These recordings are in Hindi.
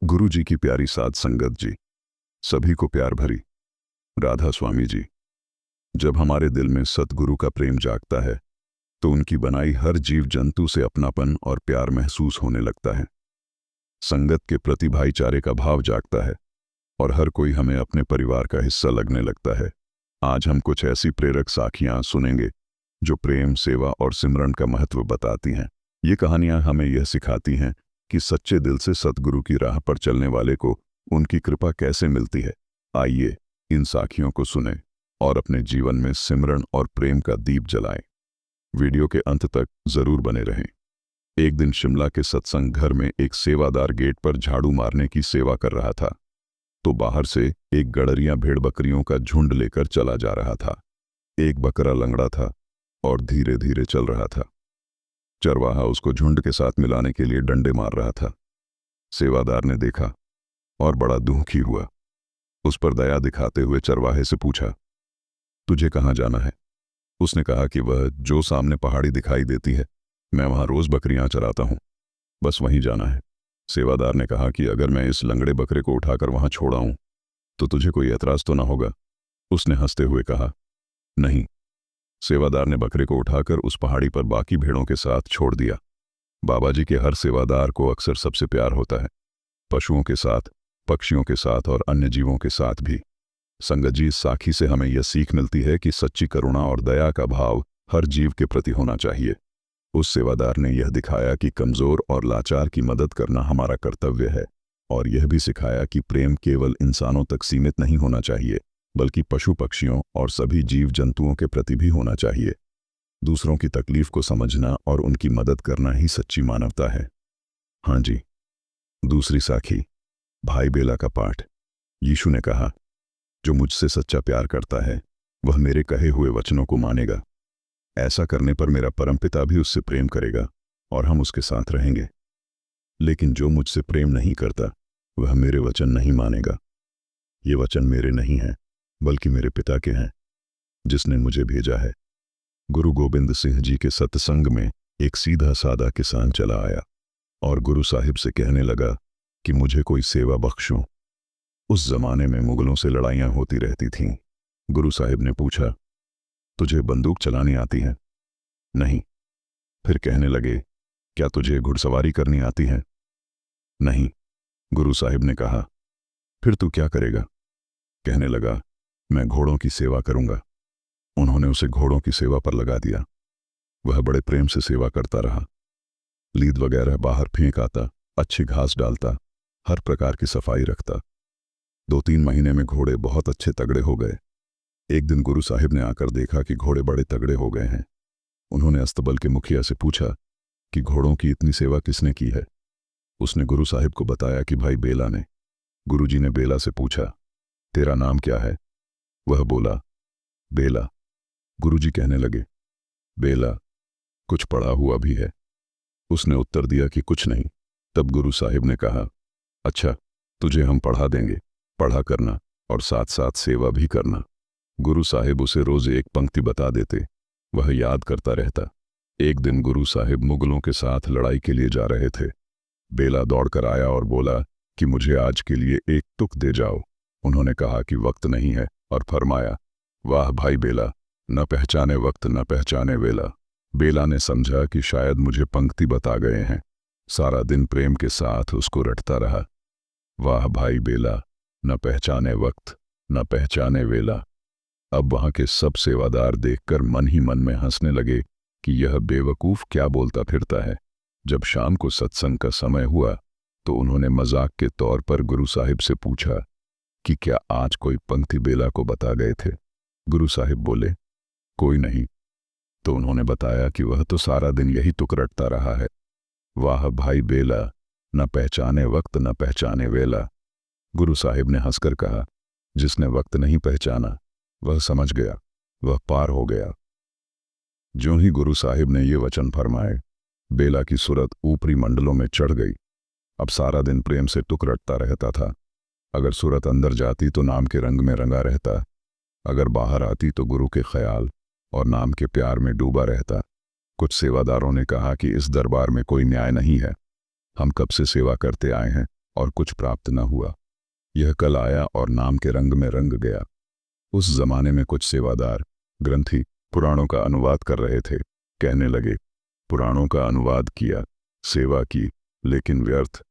गुरु जी की प्यारी साध संगत जी, सभी को प्यार भरी राधा स्वामी जी। जब हमारे दिल में सतगुरु का प्रेम जागता है तो उनकी बनाई हर जीव जंतु से अपनापन और प्यार महसूस होने लगता है। संगत के प्रति भाईचारे का भाव जागता है और हर कोई हमें अपने परिवार का हिस्सा लगने लगता है। आज हम कुछ ऐसी प्रेरक साखियां सुनेंगे जो प्रेम, सेवा और सिमरन का महत्व बताती हैं। ये कहानियां हमें यह सिखाती हैं कि सच्चे दिल से सतगुरु की राह पर चलने वाले को उनकी कृपा कैसे मिलती है। आइए इन साखियों को सुनें और अपने जीवन में सिमरन और प्रेम का दीप जलाएं। वीडियो के अंत तक जरूर बने रहें। एक दिन शिमला के सत्संग घर में एक सेवादार गेट पर झाड़ू मारने की सेवा कर रहा था तो बाहर से एक गड़रिया भेड़ बकरियों का झुंड लेकर चला जा रहा था। एक बकरा लंगड़ा था और धीरे धीरे चल रहा था। चरवाहा उसको झुंड के साथ मिलाने के लिए डंडे मार रहा था। सेवादार ने देखा और बड़ा दुखी हुआ। उस पर दया दिखाते हुए चरवाहे से पूछा, तुझे कहाँ जाना है? उसने कहा कि वह जो सामने पहाड़ी दिखाई देती है, मैं वहां रोज बकरियां चराता हूं, बस वहीं जाना है। सेवादार ने कहा कि अगर मैं इस लंगड़े बकरे को उठाकर वहां छोड़ाऊं तो तुझे कोई एतराज तो ना होगा? उसने हंसते हुए कहा, नहीं। सेवादार ने बकरे को उठाकर उस पहाड़ी पर बाकी भेड़ों के साथ छोड़ दिया। बाबा जी के हर सेवादार को अक्सर सबसे प्यार होता है, पशुओं के साथ, पक्षियों के साथ और अन्य जीवों के साथ भी। संगत जी, इस साखी से हमें यह सीख मिलती है कि सच्ची करुणा और दया का भाव हर जीव के प्रति होना चाहिए। उस सेवादार ने यह दिखाया कि कमजोर और लाचार की मदद करना हमारा कर्तव्य है और यह भी सिखाया कि प्रेम केवल इंसानों तक सीमित नहीं होना चाहिए बल्कि पशु पक्षियों और सभी जीव जंतुओं के प्रति भी होना चाहिए। दूसरों की तकलीफ को समझना और उनकी मदद करना ही सच्ची मानवता है। हाँ जी, दूसरी साखी, भाई बेला का पाठ। यीशु ने कहा, जो मुझसे सच्चा प्यार करता है वह मेरे कहे हुए वचनों को मानेगा। ऐसा करने पर मेरा परमपिता भी उससे प्रेम करेगा और हम उसके साथ रहेंगे। लेकिन जो मुझसे प्रेम नहीं करता वह मेरे वचन नहीं मानेगा। ये वचन मेरे नहीं हैं बल्कि मेरे पिता के हैं जिसने मुझे भेजा है। गुरु गोबिंद सिंह जी के सत्संग में एक सीधा सादा किसान चला आया और गुरु साहिब से कहने लगा कि मुझे कोई सेवा बख्शो। उस जमाने में मुगलों से लड़ाइयां होती रहती थीं। गुरु साहिब ने पूछा, तुझे बंदूक चलानी आती है? नहीं। फिर कहने लगे, क्या तुझे घुड़सवारी करनी आती है? नहीं। गुरु साहिब ने कहा, फिर तू क्या करेगा? कहने लगा, मैं घोड़ों की सेवा करूंगा। उन्होंने उसे घोड़ों की सेवा पर लगा दिया। वह बड़े प्रेम से सेवा करता रहा। लीद वगैरह बाहर फेंक आता, अच्छी घास डालता, हर प्रकार की सफाई रखता। 2-3 महीने में घोड़े बहुत अच्छे तगड़े हो गए। एक दिन गुरु साहिब ने आकर देखा कि घोड़े बड़े तगड़े हो गए हैं। उन्होंने अस्तबल के मुखिया से पूछा कि घोड़ों की इतनी सेवा किसने की है? उसने गुरु साहिब को बताया कि भाई बेला ने। गुरुजी ने बेला से पूछा, तेरा नाम क्या है? वह बोला, बेला। गुरुजी कहने लगे, बेला, कुछ पढ़ा हुआ भी है? उसने उत्तर दिया कि कुछ नहीं। तब गुरु साहिब ने कहा, अच्छा, तुझे हम पढ़ा देंगे, पढ़ा करना और साथ साथ सेवा भी करना। गुरु साहिब उसे रोज एक पंक्ति बता देते, वह याद करता रहता। एक दिन गुरु साहिब मुगलों के साथ लड़ाई के लिए जा रहे थे। बेला दौड़कर आया और बोला कि मुझे आज के लिए एक तुक दे जाओ। उन्होंने कहा कि वक्त नहीं है और फरमाया, वाह भाई बेला, न पहचाने वक्त न पहचाने वेला। बेला ने समझा कि शायद मुझे पंक्ति बता गए हैं। सारा दिन प्रेम के साथ उसको रटता रहा, वाह भाई बेला, न पहचाने वक्त न पहचाने वेला। अब वहां के सब सेवादार देखकर मन ही मन में हंसने लगे कि यह बेवकूफ क्या बोलता फिरता है। जब शाम को सत्संग का समय हुआ तो उन्होंने मजाक के तौर पर गुरु साहिब से पूछा कि क्या आज कोई पंक्ति बेला को बता गए थे? गुरु साहिब बोले, कोई नहीं। तो उन्होंने बताया कि वह तो सारा दिन यही तुक रटता रहा है, वाह भाई बेला, न पहचाने वक्त न पहचाने वेला। गुरु साहिब ने हंसकर कहा, जिसने वक्त नहीं पहचाना वह समझ गया, वह पार हो गया। ज्यों ही गुरु साहिब ने ये वचन फरमाए, बेला की सूरत ऊपरी मंडलों में चढ़ गई। अब सारा दिन प्रेम से तुक रटता रहता था। अगर सूरत अंदर जाती तो नाम के रंग में रंगा रहता, अगर बाहर आती तो गुरु के ख्याल और नाम के प्यार में डूबा रहता। कुछ सेवादारों ने कहा कि इस दरबार में कोई न्याय नहीं है। हम कब से सेवा करते आए हैं और कुछ प्राप्त न हुआ। यह कल आया और नाम के रंग में रंग गया। उस जमाने में कुछ सेवादार ग्रंथी पुराणों का अनुवाद कर रहे थे। कहने लगे, पुराणों का अनुवाद किया, सेवा की, लेकिन व्यर्थ।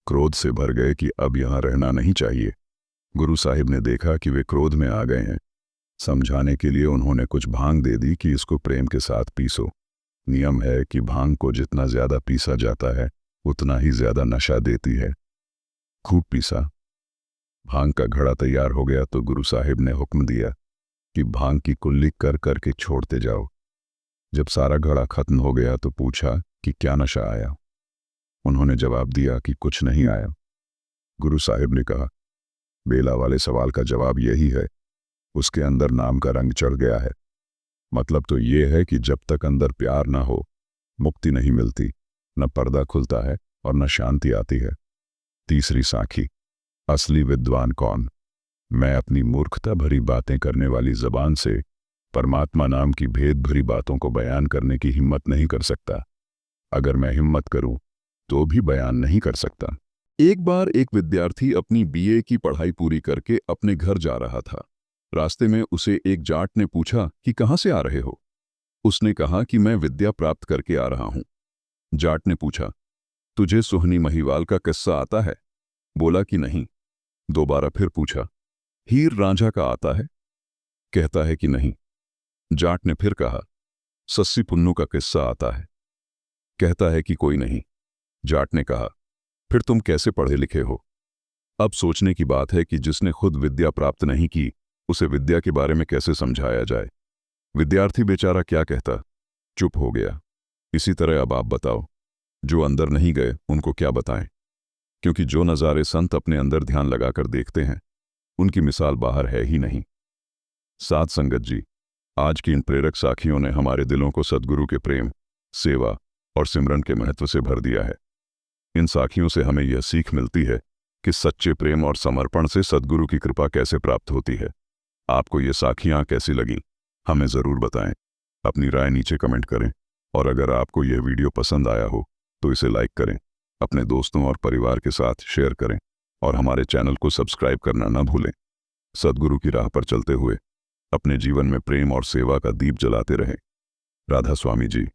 क्रोध से भर गए कि अब यहाँ रहना नहीं चाहिए। गुरु साहिब ने देखा कि वे क्रोध में आ गए हैं। समझाने के लिए उन्होंने कुछ भांग दे दी कि इसको प्रेम के साथ पीसो। नियम है कि भांग को जितना ज्यादा पीसा जाता है उतना ही ज्यादा नशा देती है। खूब पीसा। भांग का घड़ा तैयार हो गया तो गुरु साहिब ने हुक्म दिया कि भांग की कुल्ली कर करके छोड़ते जाओ। जब सारा घड़ा खत्म हो गया तो पूछा कि क्या नशा आया। उन्होंने जवाब दिया कि कुछ नहीं आया। गुरु साहिब ने कहा, बेला वाले सवाल का जवाब यही है, उसके अंदर नाम का रंग चढ़ गया है। मतलब तो ये है कि जब तक अंदर प्यार ना हो मुक्ति नहीं मिलती, न पर्दा खुलता है और न शांति आती है। तीसरी साखी, असली विद्वान कौन? मैं अपनी मूर्खता भरी बातें करने वाली जबान से परमात्मा नाम की भेद भरी बातों को बयान करने की हिम्मत नहीं कर सकता। अगर मैं हिम्मत करूं तो भी बयान नहीं कर सकता। एक बार एक विद्यार्थी अपनी बीए की पढ़ाई पूरी करके अपने घर जा रहा था। रास्ते में उसे एक जाट ने पूछा कि कहाँ से आ रहे हो? उसने कहा कि मैं विद्या प्राप्त करके आ रहा हूं। जाट ने पूछा, तुझे सुहनी महिवाल का किस्सा आता है? बोला कि नहीं। दोबारा फिर पूछा, हीर रांझा का आता है? कहता है कि नहीं। जाट ने फिर कहा, सस्सी पुन्नू का किस्सा आता है? कहता है कि कोई नहीं। जाट ने कहा, फिर तुम कैसे पढ़े लिखे हो? अब सोचने की बात है कि जिसने खुद विद्या प्राप्त नहीं की उसे विद्या के बारे में कैसे समझाया जाए। विद्यार्थी बेचारा क्या कहता, चुप हो गया। इसी तरह अब आप बताओ, जो अंदर नहीं गए उनको क्या बताएं? क्योंकि जो नज़ारे संत अपने अंदर ध्यान लगाकर देखते हैं उनकी मिसाल बाहर है ही नहीं। साथ संगत जी, आज की इन प्रेरक साखियों ने हमारे दिलों को सद्गुरु के प्रेम, सेवा और सिमरन के महत्व से भर दिया है। इन साखियों से हमें यह सीख मिलती है कि सच्चे प्रेम और समर्पण से सद्गुरु की कृपा कैसे प्राप्त होती है। आपको ये साखियाँ कैसी लगी हमें ज़रूर बताएं। अपनी राय नीचे कमेंट करें और अगर आपको यह वीडियो पसंद आया हो तो इसे लाइक करें, अपने दोस्तों और परिवार के साथ शेयर करें और हमारे चैनल को सब्सक्राइब करना न भूलें। सद्गुरु की राह पर चलते हुए अपने जीवन में प्रेम और सेवा का दीप जलाते रहें। राधा स्वामी जी।